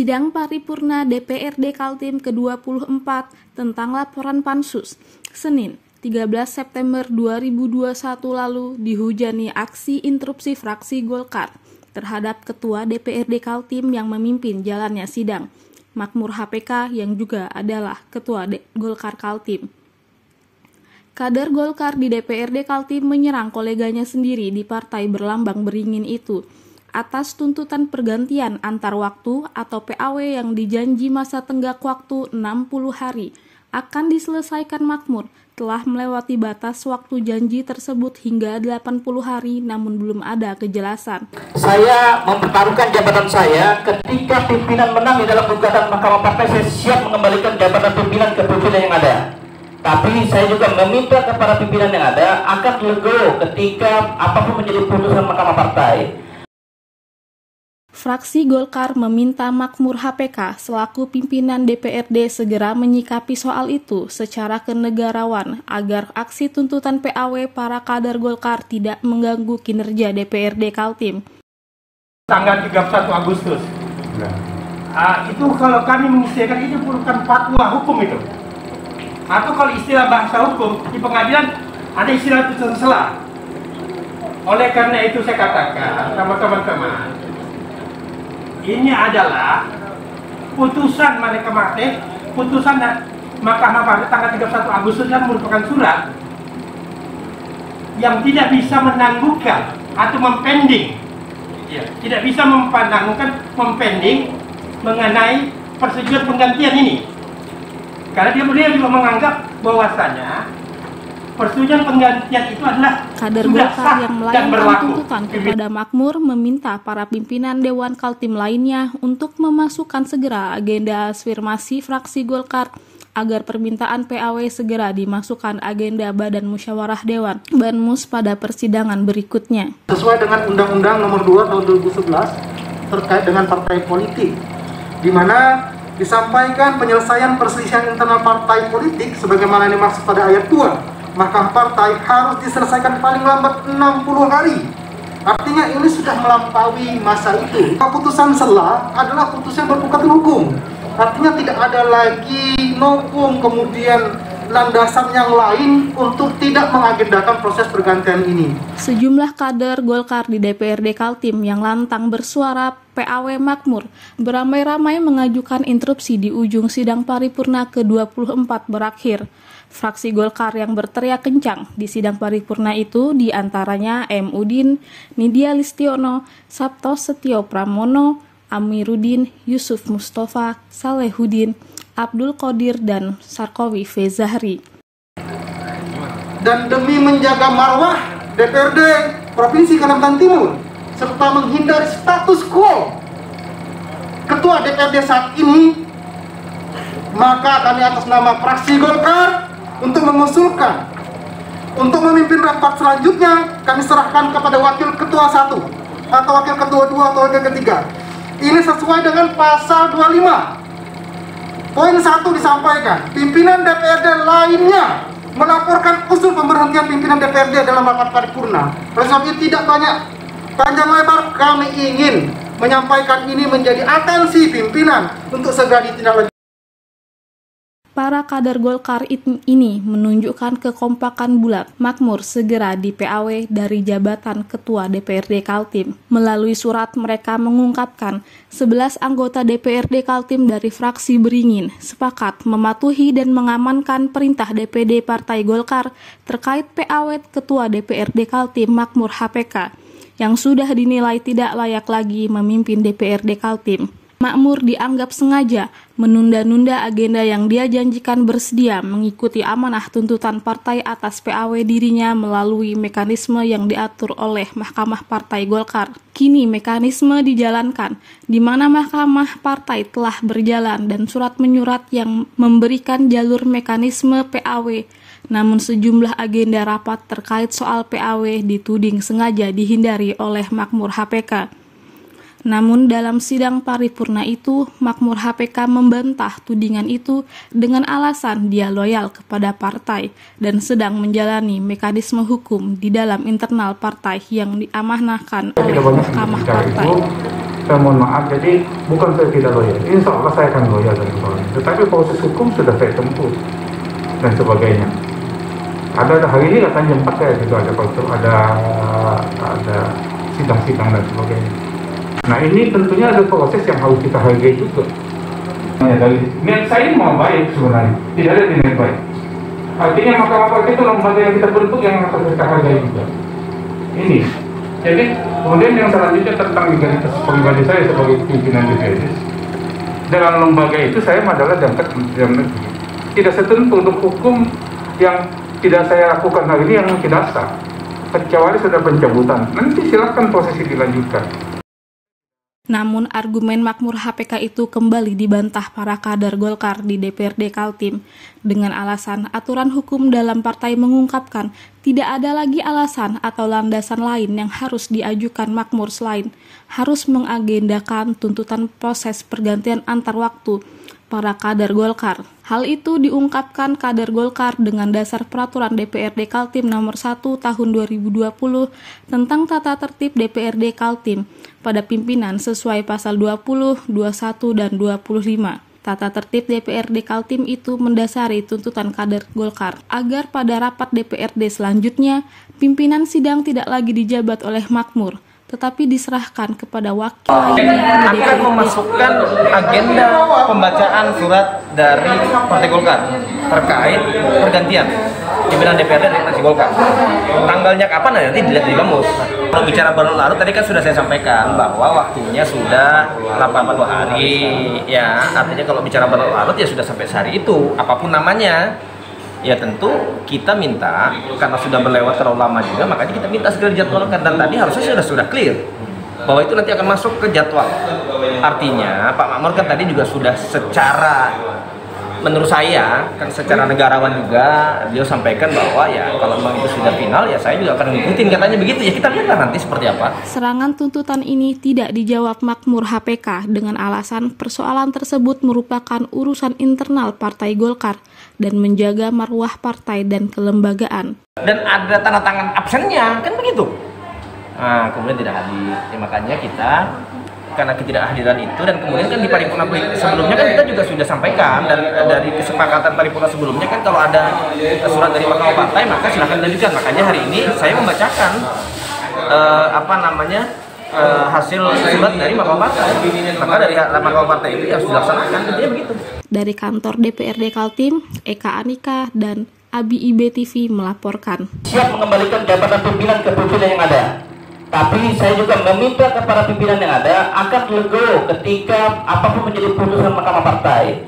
Sidang paripurna DPRD Kaltim ke-24 tentang laporan Pansus, Senin 13 September 2021 lalu dihujani aksi interupsi fraksi Golkar terhadap Ketua DPRD Kaltim yang memimpin jalannya sidang, Makmur HPK yang juga adalah Ketua Golkar Kaltim. Kader Golkar di DPRD Kaltim menyerang koleganya sendiri di partai berlambang beringin itu atas tuntutan pergantian antar waktu atau PAW yang dijanji masa tenggak waktu 60 hari akan diselesaikan makmur telah melewati batas waktu janji tersebut hingga 80 hari namun belum ada kejelasan. Saya mempertaruhkan jabatan saya ketika pimpinan menang di dalam gugatan Mahkamah Partai, saya siap mengembalikan jabatan pimpinan ke pimpinan yang ada. Tapi saya juga meminta kepada pimpinan yang ada akan legowo ketika apapun menjadi putusan Mahkamah Partai. Fraksi Golkar meminta Makmur HPK selaku pimpinan DPRD segera menyikapi soal itu secara kenegarawan agar aksi tuntutan PAW para kader Golkar tidak mengganggu kinerja DPRD Kaltim. Tanggal 31 Agustus. Itu kalau kami mengistilahkan itu bukan fatwa hukum itu. Atau kalau istilah bahasa hukum di pengadilan ada istilah putusan sela. Oleh karena itu saya katakan sama teman-teman, ini adalah putusan putusan Mahkamah Partai tanggal 31 Agustus yang merupakan surat yang tidak bisa menangguhkan atau mempending, tidak bisa mempending mengenai persetujuan penggantian ini. Karena dia juga menganggap bahwasanya persetujuan penggantian itu adalah kader Golkar yang melayangkan tuntutan kepada Makmur meminta para pimpinan Dewan Kaltim lainnya untuk memasukkan segera agenda afirmasi fraksi Golkar agar permintaan PAW segera dimasukkan agenda Badan Musyawarah Dewan Banmus pada persidangan berikutnya. Sesuai dengan Undang-Undang Nomor 2 Tahun 2011 terkait dengan partai politik, di mana disampaikan penyelesaian perselisihan internal partai politik sebagaimana dimaksud pada ayat 2. Maka partai harus diselesaikan paling lambat 60 hari. Artinya ini sudah melampaui masa itu. Keputusan sela adalah putusan berpusat hukum. Artinya tidak ada lagi novum kemudian landasan yang lain untuk tidak mengagendakan proses pergantian ini. Sejumlah kader Golkar di DPRD Kaltim yang lantang bersuara PAW Makmur beramai-ramai mengajukan interupsi di ujung sidang paripurna ke-24 berakhir. Fraksi Golkar yang berteriak kencang di sidang paripurna itu diantaranya M. Udin, Nidya Listiono, Sabto Setio Pramono, Amiruddin, Yusuf Mustafa, Salehudin, Abdul Qadir, dan Sarkowi V. Zahri. Dan demi menjaga marwah DPRD Provinsi Kalimantan Timur serta menghindari status quo Ketua DPRD saat ini, maka kami atas nama fraksi Golkar untuk mengusulkan untuk memimpin rapat selanjutnya kami serahkan kepada wakil ketua 1 atau wakil ketua 2 atau wakil ketiga. Ini sesuai dengan pasal 25. Poin 1 disampaikan, pimpinan DPRD lainnya melaporkan usul pemberhentian pimpinan DPRD dalam rapat paripurna. Oleh sebab itu tidak banyak panjang lebar, kami ingin menyampaikan ini menjadi atensi pimpinan untuk segera ditindaklanjuti. Para kader Golkar ini menunjukkan kekompakan bulat Makmur segera di PAW dari jabatan Ketua DPRD Kaltim. Melalui surat mereka mengungkapkan 11 anggota DPRD Kaltim dari fraksi Beringin sepakat mematuhi dan mengamankan perintah DPD Partai Golkar terkait PAW Ketua DPRD Kaltim Makmur HPK yang sudah dinilai tidak layak lagi memimpin DPRD Kaltim. Makmur dianggap sengaja menunda-nunda agenda yang dia janjikan bersedia mengikuti amanah tuntutan partai atas PAW dirinya melalui mekanisme yang diatur oleh Mahkamah Partai Golkar. Kini mekanisme dijalankan, di mana Mahkamah Partai telah berjalan dan surat menyurat yang memberikan jalur mekanisme PAW. Namun sejumlah agenda rapat terkait soal PAW dituding sengaja dihindari oleh Makmur HPK. Namun dalam sidang paripurna itu, Makmur HPK membantah tudingan itu dengan alasan dia loyal kepada partai dan sedang menjalani mekanisme hukum di dalam internal partai yang diamanahkan oleh Mahkamah Partai. Saya mohon maaf, jadi bukan saya tidak loyal. Insya Allah saya akan loyal dan sebagainya. Tetapi proses hukum sudah saya tempuh dan sebagainya. Ada hari ini katanya jam 4 kayak gitu, ada sidang-sidang dan sebagainya. Nah ini tentunya ada proses yang harus kita hargai juga. Ya, dari niat saya ini mau baik sebenarnya, tidak ada niat baik. Artinya Mahkamah itu lembaga yang kita bentuk yang harus kita hargai juga. Ini. Jadi kemudian yang selanjutnya tentang legalitas pribadi saya sebagai pimpinan DPRD. Dalam lembaga itu saya adalah jangkat Kementerian Negeri. Tidak setentu untuk hukum yang tidak saya lakukan hari ini yang tidak sah. Kecuali sudah pencabutan. Nanti silakan prosesi dilanjutkan. Namun argumen makmur HPK itu kembali dibantah para kader Golkar di DPRD Kaltim dengan alasan aturan hukum dalam partai mengungkapkan tidak ada lagi alasan atau landasan lain yang harus diajukan makmur selain harus mengagendakan tuntutan proses pergantian antar waktu para kader Golkar. Hal itu diungkapkan kader Golkar dengan dasar peraturan DPRD Kaltim nomor 1 tahun 2020 tentang tata tertib DPRD Kaltim pada pimpinan sesuai pasal 20, 21, dan 25. Tata tertib DPRD Kaltim itu mendasari tuntutan kader Golkar agar pada rapat DPRD selanjutnya pimpinan sidang tidak lagi dijabat oleh makmur, tetapi diserahkan kepada wakil lainnya di akan memasukkan agenda pembacaan surat dari Partai Golkar terkait pergantian pimpinan DPRD dari fraksi Golkar. Tanggalnya kapan nanti dilihat di Lemus. Kalau bicara berlarut tadi kan sudah saya sampaikan bahwa waktunya sudah 80 hari. Ya, artinya kalau bicara berlarut ya sudah sampai sehari itu apapun namanya. Ya tentu kita minta, karena sudah berlewat terlalu lama juga, makanya kita minta segera dijadwalkan. Dan tadi harusnya sudah clear bahwa itu nanti akan masuk ke jadwal. Artinya Pak Makmur kan tadi juga sudah secara, menurut saya kan secara negarawan juga beliau sampaikan bahwa ya kalau memang itu sudah final ya saya juga akan ngikutin, katanya begitu. Ya kita lihatlah nanti seperti apa. Serangan tuntutan ini tidak dijawab makmur HPK dengan alasan persoalan tersebut merupakan urusan internal Partai Golkar dan menjaga marwah partai dan kelembagaan. Dan ada tanda tangan absennya, kan begitu. Nah, kemudian tidak hadir. Ya, makanya kita, karena ketidakhadiran itu, dan kemudian kan di paripurna sebelumnya kan kita juga sudah sampaikan, dan dari kesepakatan paripurna sebelumnya kan kalau ada surat dari Mahkamah Partai maka silahkan dilanjutkan. Makanya hari ini saya membacakan hasil surat dari Mahkamah Partai. Maka dari Mahkamah Partai itu harus dilaksanakan, intinya begitu. Dari kantor DPRD Kaltim, Eka Anika dan Abi IB TV melaporkan. Siap mengembalikan jabatan pimpinan ke pimpinan yang ada. Tapi saya juga meminta kepada pimpinan yang ada akan legowo ketika apapun menjadi putusan Mahkamah Partai.